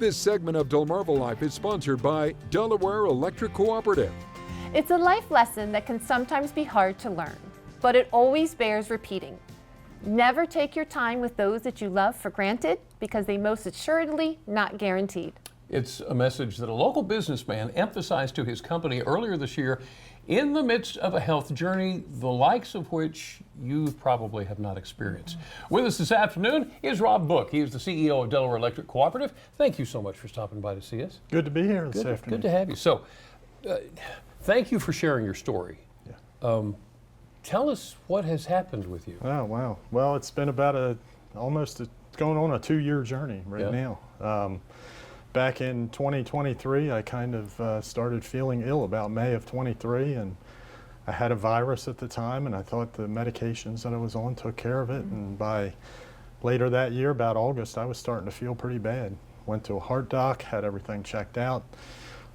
This segment of DelmarvaLife is sponsored by Delaware Electric Cooperative. It's a life lesson that can sometimes be hard to learn, but it always bears repeating. Never take your time with those that you love for granted, because they most assuredly not guaranteed. It's a message that a local businessman emphasized to his company earlier this year in the midst of a health journey, the likes of which you probably have not experienced. With us this afternoon is Rob Book. He is the CEO of Delaware Electric Cooperative. Thank you so much for stopping by to see us. Good to be here this afternoon. Good to have you. So, thank you for sharing your story. Yeah. Tell us what has happened with you. Oh, wow. Well, it's been about going on a 2-year journey right now. Back in 2023, I kind of started feeling ill about May of 23, and I had a virus at the time, and I thought the medications that I was on took care of it. And by later that year, about August, I was starting to feel pretty bad. Went to a heart doc, had everything checked out,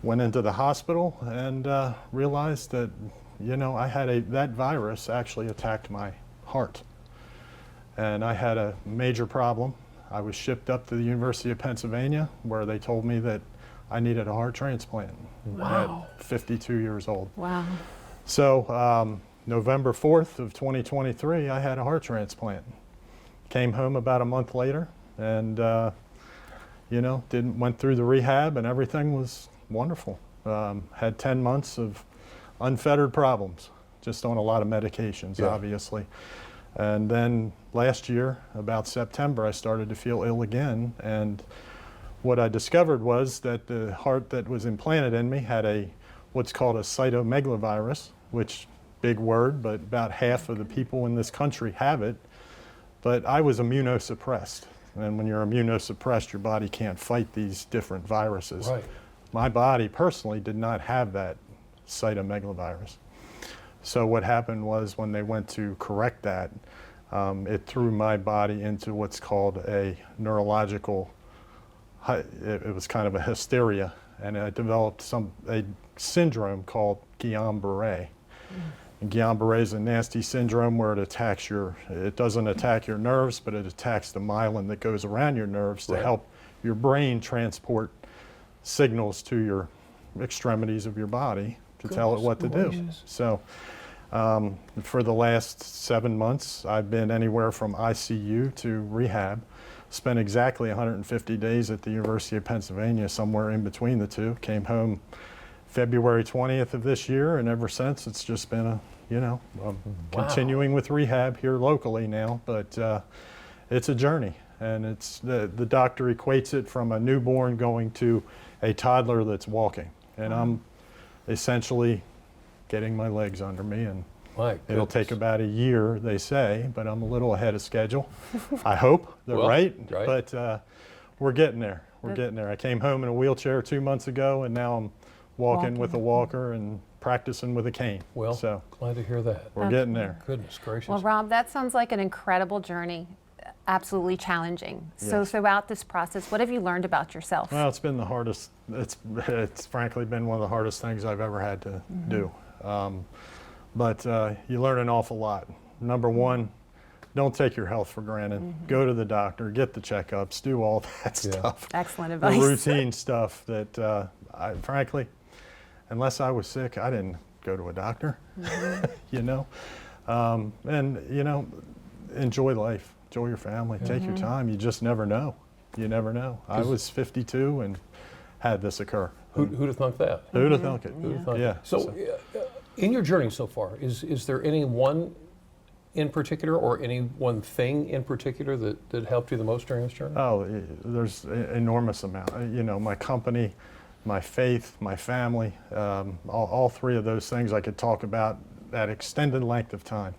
went into the hospital, and realized that, you know, I had that virus actually attacked my heart. And I had a major problem. I was shipped up to the University of Pennsylvania, where they told me that I needed a heart transplant. Wow. At 52 years old. Wow. So November 4th of 2023, I had a heart transplant. Came home about a month later, and you know, went through the rehab, and everything was wonderful. Had 10 months of unfettered problems, just on a lot of medications, obviously. And then last year, about September, I started to feel ill again. And what I discovered was that the heart that was implanted in me had what's called a cytomegalovirus, which, big word, but about half of the people in this country have it. But I was immunosuppressed. And when you're immunosuppressed, your body can't fight these different viruses. Right. My body personally did not have that cytomegalovirus. So what happened was, when they went to correct that, it threw my body into what's called a neurological, it was kind of a hysteria, and I developed a syndrome called Guillain-Barré. And Guillain-Barré is a nasty syndrome where it doesn't attack your nerves, but it attacks the myelin that goes around your nerves to help your brain transport signals to your extremities of your body to tell it what to do. So for the last 7 months, I've been anywhere from ICU to rehab. Spent exactly 150 days at the University of Pennsylvania, somewhere in between the two. Came home February 20th of this year, and ever since it's just been continuing with rehab here locally now. But it's a journey, and it's the doctor equates it from a newborn going to a toddler that's walking, and I'm essentially getting my legs under me, and it'll take about a year, they say, but I'm a little ahead of schedule. I hope they're right, but we're getting there. We're getting there. I came home in a wheelchair 2 months ago, and now I'm walking with a walker and practicing with a cane. Well, so glad to hear that. We're getting there. Goodness gracious. Well, Rob, that sounds like an incredible journey. Absolutely challenging. Yes. So throughout this process, what have you learned about yourself? Well, it's been the hardest. It's frankly been one of the hardest things I've ever had to do. But you learn an awful lot. Number one, don't take your health for granted. Go to the doctor, get the checkups, do all that stuff. Excellent advice. The routine stuff that, frankly, unless I was sick, I didn't go to a doctor. You know, and you know, enjoy life. Enjoy your family. Take your time. You just never know. You never know. I was 52 and had this occur. Who'd have thunk that? Who'd have thunk it? Who'd have thunk it? Yeah. So, in your journey so far, is there any one in particular, or any one thing in particular that helped you the most during this journey? Oh, there's an enormous amount. You know, my company, my faith, my family, all three of those things I could talk about at extended length of time.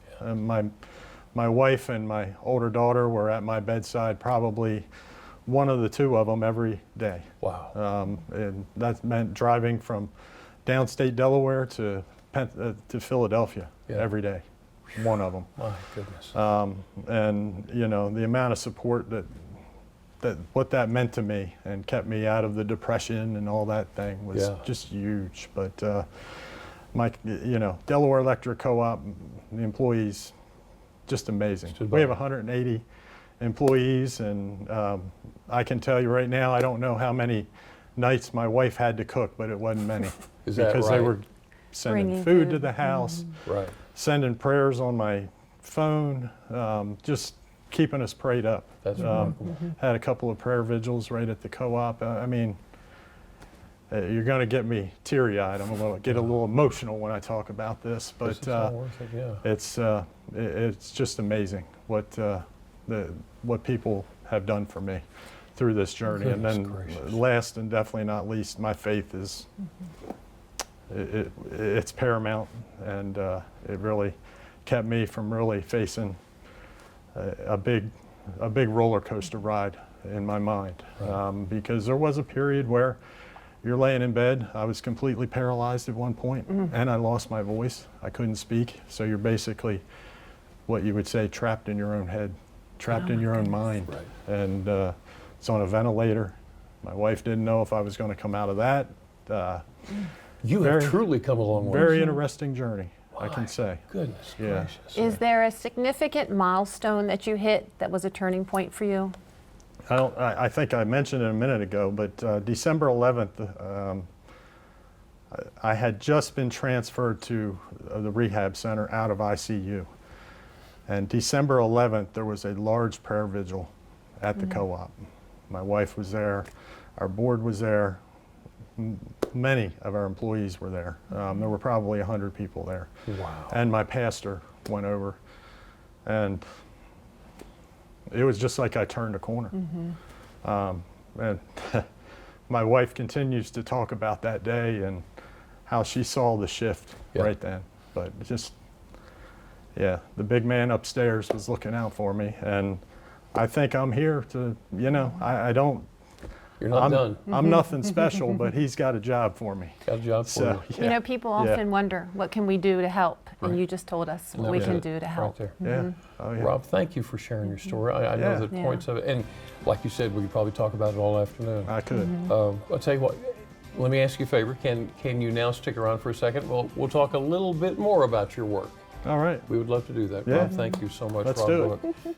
My wife and my older daughter were at my bedside, probably one of the two of them every day. Wow. And that meant driving from downstate Delaware to Philadelphia every day, one of them. My goodness. And you know, the amount of support what that meant to me and kept me out of the depression and all that thing was just huge. But Delaware Electric Co-op, the employees, just amazing. We have 180 employees, and I can tell you right now, I don't know how many nights my wife had to cook, but it wasn't many. Is that because right? they were sending Bringing food food. to the house, Right. sending prayers on my phone, just keeping us prayed up. That's remarkable. Had a couple of prayer vigils right at the co-op. I mean, you're going to get me teary-eyed. I'm going to get a little emotional when I talk about this, but It's all worth it, yeah. it's just amazing what people have done for me through this journey. And then Goodness gracious. last and definitely not least, my faith is it's paramount, and it really kept me from really facing a big roller coaster ride in my mind. Because there was a period where you're laying in bed. I was completely paralyzed at one point, and I lost my voice. I couldn't speak. So you're basically what you would say trapped in your own head, trapped in your own mind. Right. And it's on a ventilator. My wife didn't know if I was going to come out of that. You have truly come a long way. Very interesting journey, I can My say. Goodness Yeah. gracious. Is there a significant milestone that you hit that was a turning point for you? I think I mentioned it a minute ago, but December 11th, I had just been transferred to the rehab center out of ICU. And December 11th, there was a large prayer vigil at the co-op. My wife was there, our board was there, many of our employees were there. There were probably 100 people there. Wow. And my pastor went over, and it was just like I turned a corner. And my wife continues to talk about that day and how she saw the shift right then. But just, yeah, the big man upstairs was looking out for me, and I think I'm here to, I don't. You're not done. I'm nothing special, but he's got a job for me. Got a job for So, you. yeah. You know, people often wonder, what can we do to help? And you just told us what That we was can it, do to right help. there. Yeah. Oh, yeah. Rob, thank you for sharing your story. I know Yeah. the Yeah. points of it, and like you said, we could probably talk about it all afternoon. I could. I'll tell you what, let me ask you a favor. Can you now stick around for a second? We'll talk a little bit more about your work. All right. We would love to do that. Yeah. Rob, thank you so much, Let's Rob do Bullock. it.